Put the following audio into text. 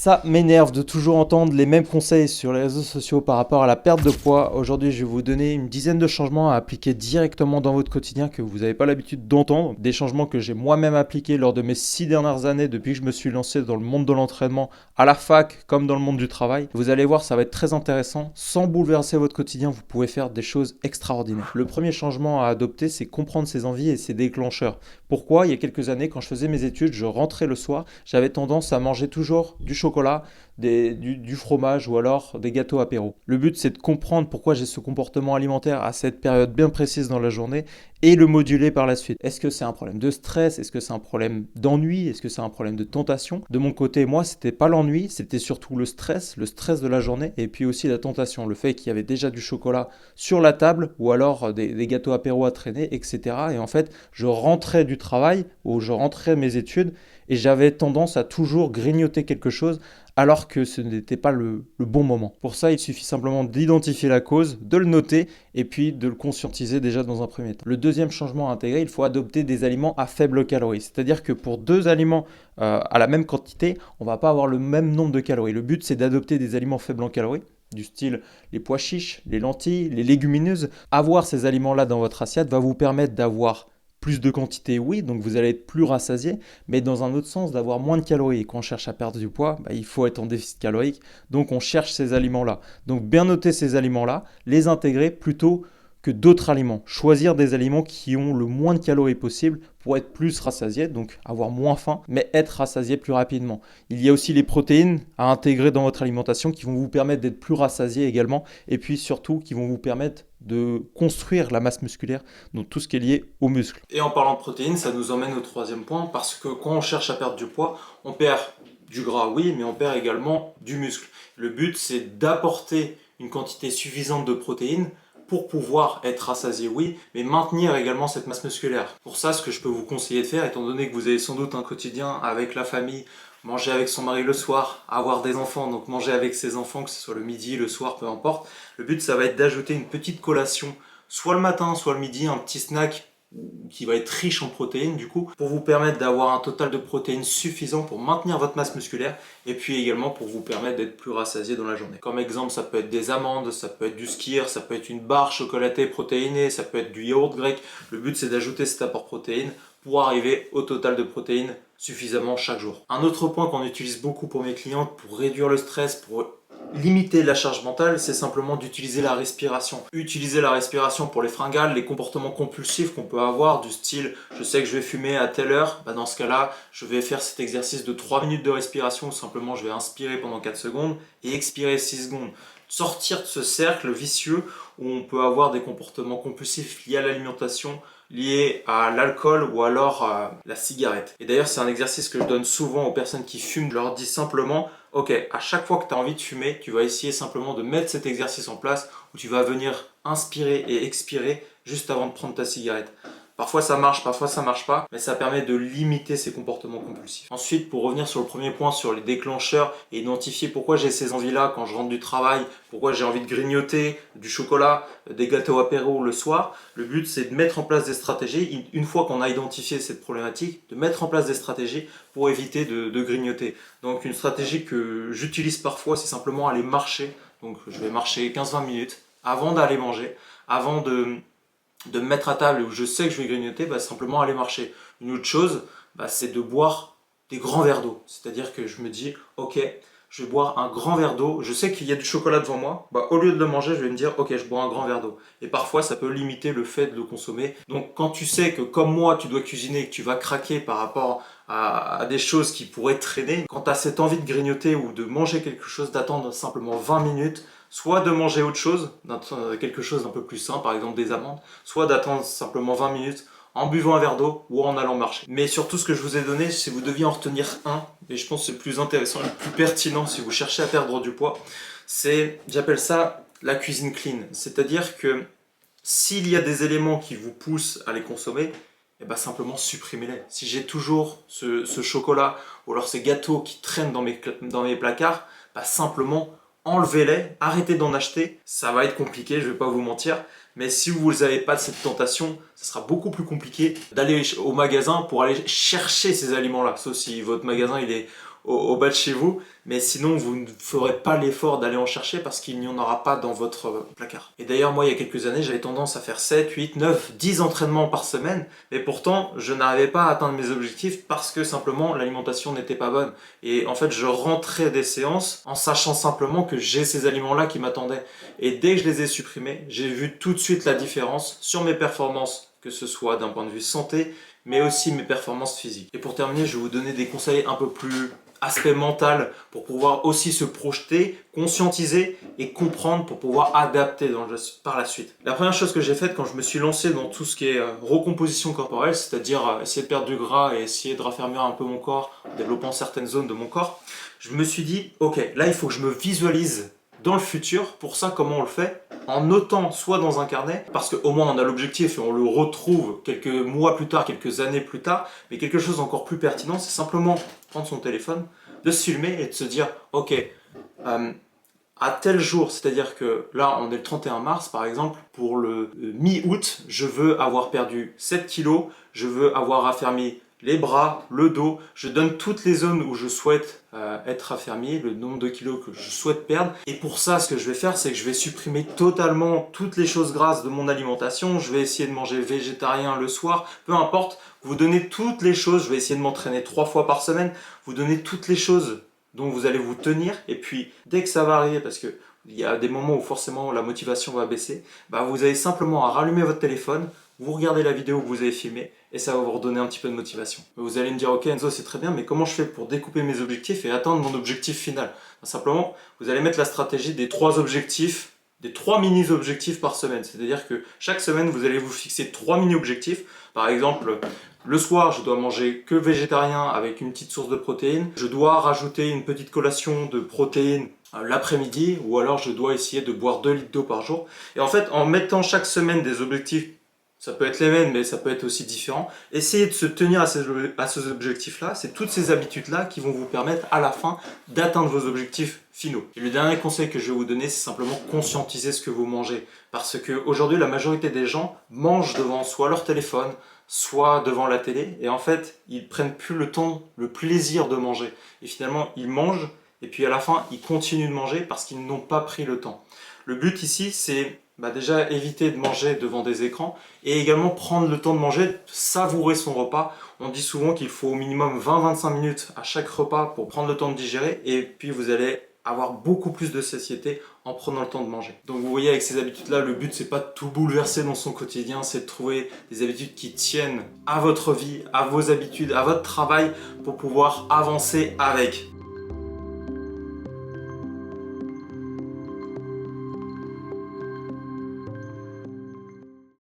Ça m'énerve de toujours entendre les mêmes conseils sur les réseaux sociaux par rapport à la perte de poids. Aujourd'hui, je vais vous donner une dizaine de changements à appliquer directement dans votre quotidien que vous n'avez pas l'habitude d'entendre. Des changements que j'ai moi-même appliqués lors de mes 6 dernières années depuis que je me suis lancé dans le monde de l'entraînement, à la fac comme dans le monde du travail. Vous allez voir, ça va être très intéressant. Sans bouleverser votre quotidien, vous pouvez faire des choses extraordinaires. Le premier changement à adopter, c'est comprendre ses envies et ses déclencheurs. Pourquoi? Il y a quelques années, quand je faisais mes études, je rentrais le soir, j'avais tendance à manger toujours du chocolat, du fromage ou alors des gâteaux apéro. Le but, c'est de comprendre pourquoi j'ai ce comportement alimentaire à cette période bien précise dans la journée et le moduler par la suite. Est-ce que c'est un problème de stress? Est-ce que c'est un problème d'ennui? Est-ce que c'est un problème de tentation? De mon côté, moi, c'était pas l'ennui, c'était surtout le stress de la journée et puis aussi la tentation, le fait qu'il y avait déjà du chocolat sur la table ou alors des gâteaux apéro à traîner, etc. Et en fait, je rentrais du travail ou je rentrais de mes études et j'avais tendance à toujours grignoter quelque chose alors que ce n'était pas le bon moment. Pour ça, il suffit simplement d'identifier la cause, de le noter et puis de le conscientiser déjà dans un premier temps. Le deuxième changement à intégrer, il faut adopter des aliments à faible calories. C'est-à-dire que pour deux aliments à la même quantité, on ne va pas avoir le même nombre de calories. Le but, c'est d'adopter des aliments faibles en calories, du style les pois chiches, les lentilles, les légumineuses. Avoir ces aliments-là dans votre assiette va vous permettre d'avoir plus de quantité, oui, donc vous allez être plus rassasié, mais dans un autre sens, d'avoir moins de calories. Et quand on cherche à perdre du poids, il faut être en déficit calorique, donc on cherche ces aliments-là. Donc bien noter ces aliments-là, les intégrer plutôt que d'autres aliments. Choisir des aliments qui ont le moins de calories possible pour être plus rassasié, donc avoir moins faim, mais être rassasié plus rapidement. Il y a aussi les protéines à intégrer dans votre alimentation qui vont vous permettre d'être plus rassasié également, et puis surtout qui vont vous permettre de construire la masse musculaire, donc tout ce qui est lié aux muscles. Et en parlant de protéines, ça nous emmène au troisième point, parce que quand on cherche à perdre du poids, on perd du gras, oui, mais on perd également du muscle. Le but, c'est d'apporter une quantité suffisante de protéines pour pouvoir être rassasié, oui, mais maintenir également cette masse musculaire. Pour ça, ce que je peux vous conseiller de faire, étant donné que vous avez sans doute un quotidien avec la famille, manger avec son mari le soir, avoir des enfants, donc manger avec ses enfants, que ce soit le midi, le soir, peu importe. Le but, ça va être d'ajouter une petite collation, soit le matin, soit le midi, un petit snack qui va être riche en protéines du coup, pour vous permettre d'avoir un total de protéines suffisant pour maintenir votre masse musculaire et puis également pour vous permettre d'être plus rassasié dans la journée. Comme exemple, ça peut être des amandes, ça peut être du skyr, ça peut être une barre chocolatée protéinée, ça peut être du yaourt grec. Le but, c'est d'ajouter cet apport protéines pour arriver au total de protéines suffisamment chaque jour. Un autre point qu'on utilise beaucoup pour mes clientes pour réduire le stress, pour limiter la charge mentale, c'est simplement d'utiliser la respiration. Utiliser la respiration pour les fringales, les comportements compulsifs qu'on peut avoir, du style je sais que je vais fumer à telle heure, dans ce cas-là, je vais faire cet exercice de 3 minutes de respiration où simplement je vais inspirer pendant 4 secondes et expirer 6 secondes. Sortir de ce cercle vicieux où on peut avoir des comportements compulsifs liés à l'alimentation, liés à l'alcool ou alors à la cigarette. Et d'ailleurs, c'est un exercice que je donne souvent aux personnes qui fument. Je leur dis simplement, ok, à chaque fois que tu as envie de fumer, tu vas essayer simplement de mettre cet exercice en place où tu vas venir inspirer et expirer juste avant de prendre ta cigarette. Parfois ça marche, parfois ça marche pas, mais ça permet de limiter ces comportements compulsifs. Ensuite, pour revenir sur le premier point, sur les déclencheurs et identifier pourquoi j'ai ces envies-là quand je rentre du travail, pourquoi j'ai envie de grignoter du chocolat, des gâteaux apéro le soir, le but c'est de mettre en place des stratégies, une fois qu'on a identifié cette problématique, de mettre en place des stratégies pour éviter de grignoter. Donc une stratégie que j'utilise parfois, c'est simplement aller marcher. Donc je vais marcher 15-20 minutes avant d'aller manger, avant de me mettre à table où je sais que je vais grignoter, simplement aller marcher. Une autre chose, c'est de boire des grands verres d'eau. C'est-à-dire que je me dis, ok, je vais boire un grand verre d'eau, je sais qu'il y a du chocolat devant moi, au lieu de le manger, je vais me dire, ok, je bois un grand verre d'eau. Et parfois, ça peut limiter le fait de le consommer. Donc quand tu sais que comme moi, tu dois cuisiner et que tu vas craquer par rapport à des choses qui pourraient traîner, quand tu as cette envie de grignoter ou de manger quelque chose, d'attendre simplement 20 minutes, soit de manger autre chose, quelque chose d'un peu plus sain, par exemple des amandes, soit d'attendre simplement 20 minutes en buvant un verre d'eau ou en allant marcher. Mais surtout, ce que je vous ai donné, si vous deviez en retenir un, et je pense que c'est le plus intéressant, le plus pertinent si vous cherchez à perdre du poids, c'est, j'appelle ça la cuisine clean. C'est-à-dire que s'il y a des éléments qui vous poussent à les consommer, simplement supprimez-les. Si j'ai toujours ce chocolat ou alors ces gâteaux qui traînent dans mes placards, simplement enlevez-les, arrêtez d'en acheter. Ça va être compliqué, je ne vais pas vous mentir, mais si vous n'avez pas cette tentation, ça sera beaucoup plus compliqué d'aller au magasin pour aller chercher ces aliments-là. Sauf si votre magasin il est au bas de chez vous, mais sinon vous ne ferez pas l'effort d'aller en chercher parce qu'il n'y en aura pas dans votre placard. Et d'ailleurs moi il y a quelques années j'avais tendance à faire 7, 8, 9, 10 entraînements par semaine, mais pourtant je n'arrivais pas à atteindre mes objectifs parce que simplement l'alimentation n'était pas bonne. Et en fait je rentrais des séances en sachant simplement que j'ai ces aliments-là qui m'attendaient. Et dès que je les ai supprimés, j'ai vu tout de suite la différence sur mes performances, que ce soit d'un point de vue santé, mais aussi mes performances physiques. Et pour terminer, je vais vous donner des conseils un peu plus aspect mental pour pouvoir aussi se projeter, conscientiser et comprendre pour pouvoir adapter par la suite. La première chose que j'ai faite quand je me suis lancé dans tout ce qui est recomposition corporelle, c'est-à-dire essayer de perdre du gras et essayer de raffermir un peu mon corps en développant certaines zones de mon corps, je me suis dit, ok, là il faut que je me visualise dans le futur. Pour ça, comment on le fait? En notant soit dans un carnet, parce qu'au moins on a l'objectif et on le retrouve quelques mois plus tard, quelques années plus tard, mais quelque chose d'encore plus pertinent, c'est simplement prendre son téléphone, de se filmer et de se dire, ok, à tel jour, c'est-à-dire que là on est le 31 mars par exemple, pour le mi-août, je veux avoir perdu 7 kilos, je veux avoir raffermi les bras, le dos, je donne toutes les zones où je souhaite être affermi, le nombre de kilos que je souhaite perdre. Et pour ça, ce que je vais faire, c'est que je vais supprimer totalement toutes les choses grasses de mon alimentation. Je vais essayer de manger végétarien le soir, peu importe. Vous donnez toutes les choses, je vais essayer de m'entraîner 3 fois par semaine. Vous donnez toutes les choses dont vous allez vous tenir. Et puis, dès que ça va arriver, parce que il y a des moments où forcément la motivation va baisser, bah vous avez simplement à rallumer votre téléphone, vous regardez la vidéo que vous avez filmée et ça va vous redonner un petit peu de motivation. Vous allez me dire, ok Enzo, c'est très bien, mais comment je fais pour découper mes objectifs et atteindre mon objectif final? Simplement, vous allez mettre la stratégie des 3 objectifs, des 3 mini-objectifs par semaine. C'est-à-dire que chaque semaine, vous allez vous fixer 3 mini-objectifs. Par exemple, le soir, je dois manger que végétarien avec une petite source de protéines. Je dois rajouter une petite collation de protéines l'après-midi, ou alors je dois essayer de boire 2 litres d'eau par jour. Et en fait, en mettant chaque semaine des objectifs, ça peut être les mêmes, mais ça peut être aussi différent. Essayez de se tenir à ces objectifs-là. C'est toutes ces habitudes-là qui vont vous permettre à la fin d'atteindre vos objectifs finaux. Et le dernier conseil que je vais vous donner, c'est simplement conscientiser ce que vous mangez. Parce qu'aujourd'hui, la majorité des gens mangent devant soit leur téléphone, soit devant la télé. Et en fait, ils prennent plus le temps, le plaisir de manger. Et finalement, ils mangent, et puis à la fin, ils continuent de manger parce qu'ils n'ont pas pris le temps. Le but ici, c'est déjà éviter de manger devant des écrans et également prendre le temps de manger, savourer son repas. On dit souvent qu'il faut au minimum 20-25 minutes à chaque repas pour prendre le temps de digérer et puis vous allez avoir beaucoup plus de satiété en prenant le temps de manger. Donc vous voyez, avec ces habitudes-là, le but c'est pas de tout bouleverser dans son quotidien, c'est de trouver des habitudes qui tiennent à votre vie, à vos habitudes, à votre travail pour pouvoir avancer avec.